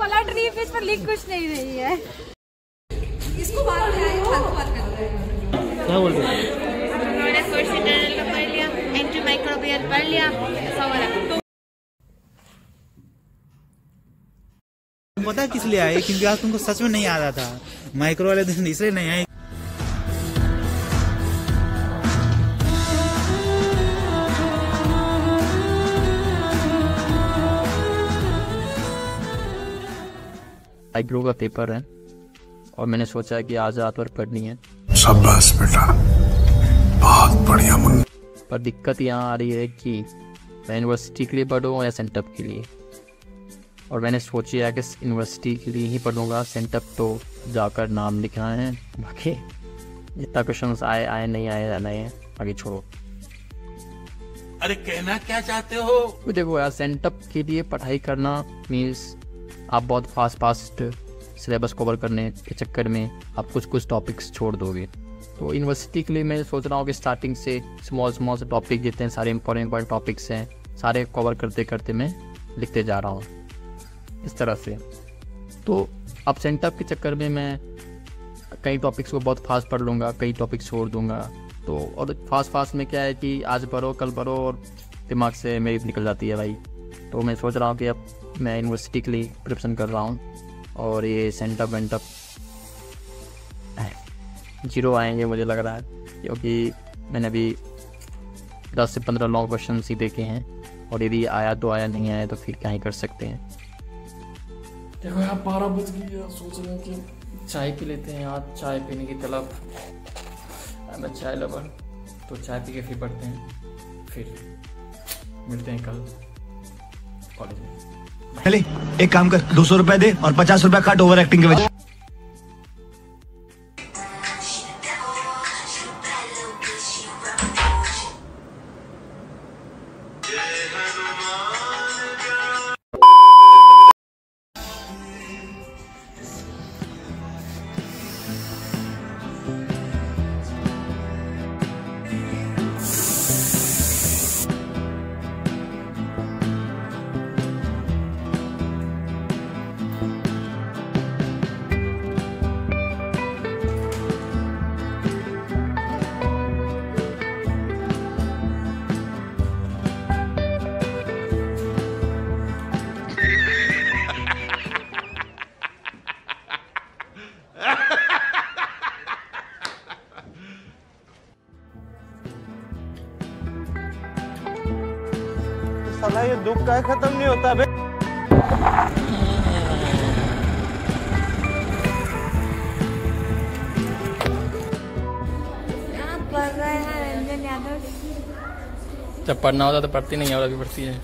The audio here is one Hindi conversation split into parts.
पलट रही है, इस पर लिख कुछ नहीं रही है। इसको बात करते हैं। क्या बोल रहे हैं? उन्होंने फर्स्ट इंटरनल का पढ़ लिया, एंटीमाइक्रोबियल पढ़ लिया, ऐसा हो रहा। पता है किस लिए आए? क्योंकि आज तुमको सच में नहीं आ रहा था माइक्रो वाले दिन, इसलिए नहीं आए। माइक्रो का पेपर है और मैंने सोचा कि आज रात भर पढ़नी है। शाबाश बेटा, बहुत बढ़िया मुन्ना। पर दिक्कत यहाँ आ रही है कि मैं यूनिवर्सिटी के लिए पढ़ूँ या सेंटअप के लिए। और मैंने सोचा कि यूनिवर्सिटी के लिए ही पढ़ूँगा, सेंटअप तो जाकर नाम लिखना है। बाकी जितना क्वेश्चन आए नहीं आए नहीं, आगे छोड़ो। अरे कहना क्या चाहते हो? तो देखो यार, सेंटअप के लिए पढ़ाई करना मीन्स आप बहुत फास्ट सिलेबस कवर करने के चक्कर में आप कुछ टॉपिक्स छोड़ दोगे। तो यूनिवर्सिटी के लिए मैं सोच रहा हूँ कि स्टार्टिंग से स्मॉल से टॉपिक जितने सारे इंपॉर्टेंट टॉपिक्स हैं सारे कवर करते करते मैं लिखते जा रहा हूँ इस तरह से। तो अब सेंटअप के चक्कर में मैं कई टॉपिक्स को बहुत फास्ट पढ़ लूँगा, कई टॉपिक्स छोड़ दूँगा। तो और फास्ट में क्या है कि आज पढ़ो कल पढ़ो और दिमाग से मेरी निकल जाती है भाई। तो मैं सोच रहा हूँ कि अब मैं यूनिवर्सिटी के लिए प्रिपरेशन कर रहा हूँ और ये सेंटअप वेंटअप 0 आएंगे मुझे लग रहा है, क्योंकि मैंने अभी 10 से 15 लॉन्ग क्वेश्चन ही देखे हैं और यदि आया तो आया, नहीं आया तो फिर क्या ही कर सकते हैं। देखो यार 12 बज गई है, सोच रहे हैं कि चाय पी लेते हैं यार। चाय पीने की तलब, मैं चाय लवर, तो चाय पी के फिर पढ़ते हैं, फिर मिलते हैं कल कॉलेज में। चले एक काम कर, 200 रुपए दे और 50 रुपए काट ओवर एक्टिंग के वजह। साला ये दुख का खत्म नहीं होता बे। पढ़ रहे हैं रंजन यादव। जब पढ़ना होता तो पढ़ती नहीं है और अभी पढ़ती है।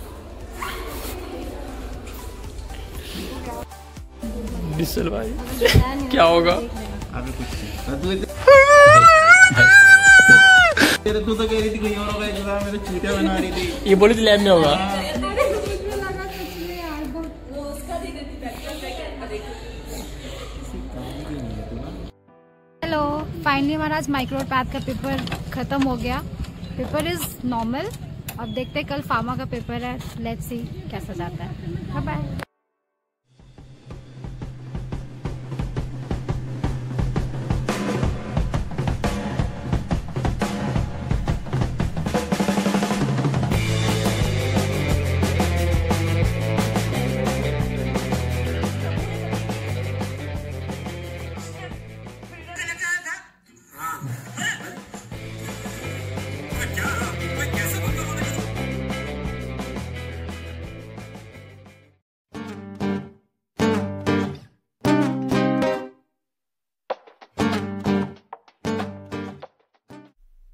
बिसल भाई क्या होगा अभी कुछ तेरे तू तो कह रही थी कहीं और होगा, एग्जाम में तो चीटियां बना रही थी। ये बोली थी लैब में होगा। हेलो, फाइनली हमारा आज माइक्रोपैथ का पेपर खत्म हो गया। Paper is normal. अब देखते हैं कल फार्मा का पेपर है, लेट्स सी कैसा जाता है। Bye bye.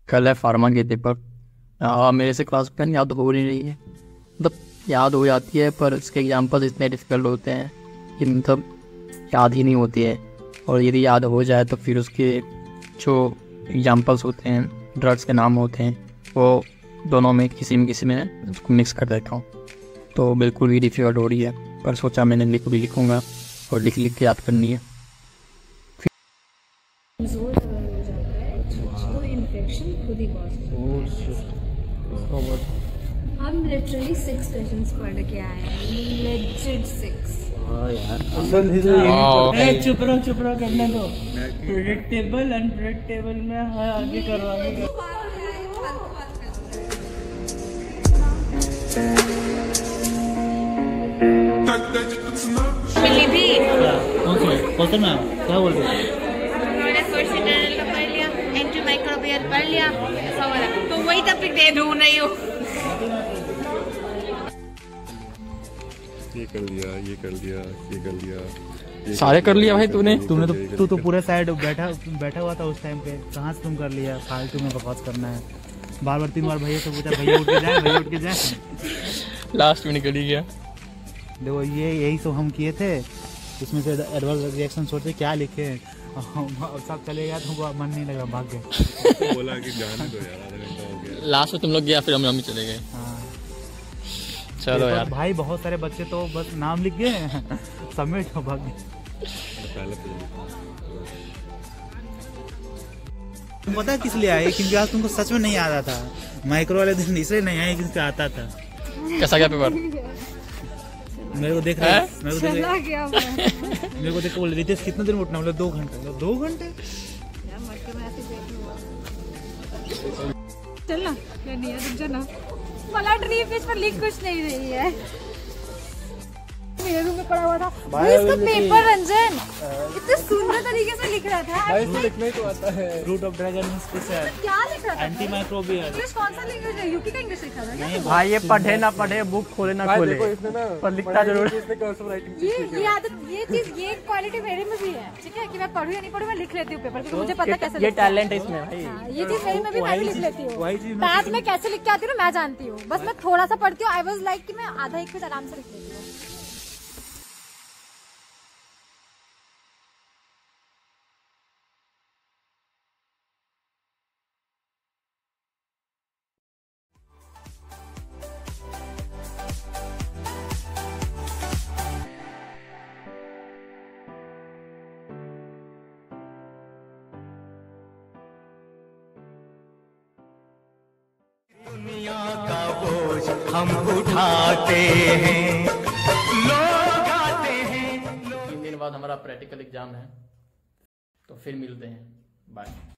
कल है फार्मा के पेपर। मेरे से क्लास पेन याद हो नहीं रही है, मतलब याद हो जाती है पर इसके एग्जाम्पल इतने डिफ़िकल्ट होते हैं कि मतलब याद ही नहीं होती है। और यदि याद हो जाए तो फिर उसके जो एग्जाम्पल्स होते हैं, ड्रग्स के नाम होते हैं, वो दोनों में किसी में उसको मिक्स कर देता हूँ। तो बिल्कुल भी डिफ़िकल्ट हो रही है, पर सोचा मैंने लिखूँगा और लिख के याद करनी है। हम लिटरली 6 क्वेश्चंस पढ़ के आए हैं, लेजिट 6। चुप रहो करने दो। प्रेडिक्टेबल अनप्रेडिक्टेबल में आगे करो मिली भी कौन मैम क्या बोल रहे हैं? उन्होंने फर्स्ट इंटरनल का पढ़ लिया, एंटी माइक्रोबियल पढ़ लिया, ऐसा वाला तो वही टॉपिक दे दूँ नहीं हो। ये कर लिया सारे कर लिया भाई तूने। तू तो पूरे साइड बैठा हुआ था उस टाइम पे, कहाँ से तुम कर लिया? फालतू में बकवास करना है। बार 3 बार भैया से पूछा, भैया उठ के जाए। लास्ट में निकल ही गया। देखो यही सब हम किए थे, इसमें से एडवर्स रिएक्शन सोचे क्या लिखे, सब चले गया तो मन नहीं लगा, भाग गए। बोला कि जाने दो यार, आधा घंटा हो गया। लास्ट में तुम लोग गया, फिर हम ही चले गए। चलो यार भाई बहुत सारे बच्चे तो बस नाम लिख गए सबमिट हो भाग गए। पता है किस लिए आए? क्योंकि आज तुमको सच में नहीं आता था। माइक्रो वाले दिन इसलिए नहीं आए क्योंकि आता था। कैसा गया पेपर? मेरे को देख रहा है, मेरे को देख के बोल रही थी कितने दिन उठना? बोले 2 घंटे। 2 घंटे चलना नहीं है, रुक जाना। मला ड्रीम इस पर लिख कुछ नहीं रही है। मेरे रूम में पड़ा हुआ था इसका पेपर। रंजन इतने सुंदर तरीके से लिख रहा था। भाई इसको लिखना ही तो आता है। रूट ऑफ ड्रैगन क्या लिख रहा था? Anti microbial. इंग्लिश कौन सा लैंग्वेज है? यूपी का इंग्लिश लिखा था क्या? भाई ये पढ़े ना पढ़े, बुक खोले ना खोले, पर लिखता जरूर। ये आदत, ये चीज, ये क्वालिटी मेरे में भी है। ठीक है कि मैं पढ़ूं या नहीं पढ़ूं, मैं लिख लेती हूँ पेपर, क्योंकि मुझे पता कैसे ये टैलेंट है इसमें भाई। ये चीज मेरे में भी, मैं भी लिख लेती हूँ। मैथ में कैसे लिख के आती हूँ मैं जानती हूँ, बस मैं थोड़ा सा पढ़ती हूँ। आई वाज लाइक कि मैं आधा 1 पेज आराम से लिख लेती हूँ। दुनिया का बोझ हम उठाते हैं, लोग आते हैं। 3 दिन बाद हमारा प्रैक्टिकल एग्जाम है, तो फिर मिलते हैं। बाय।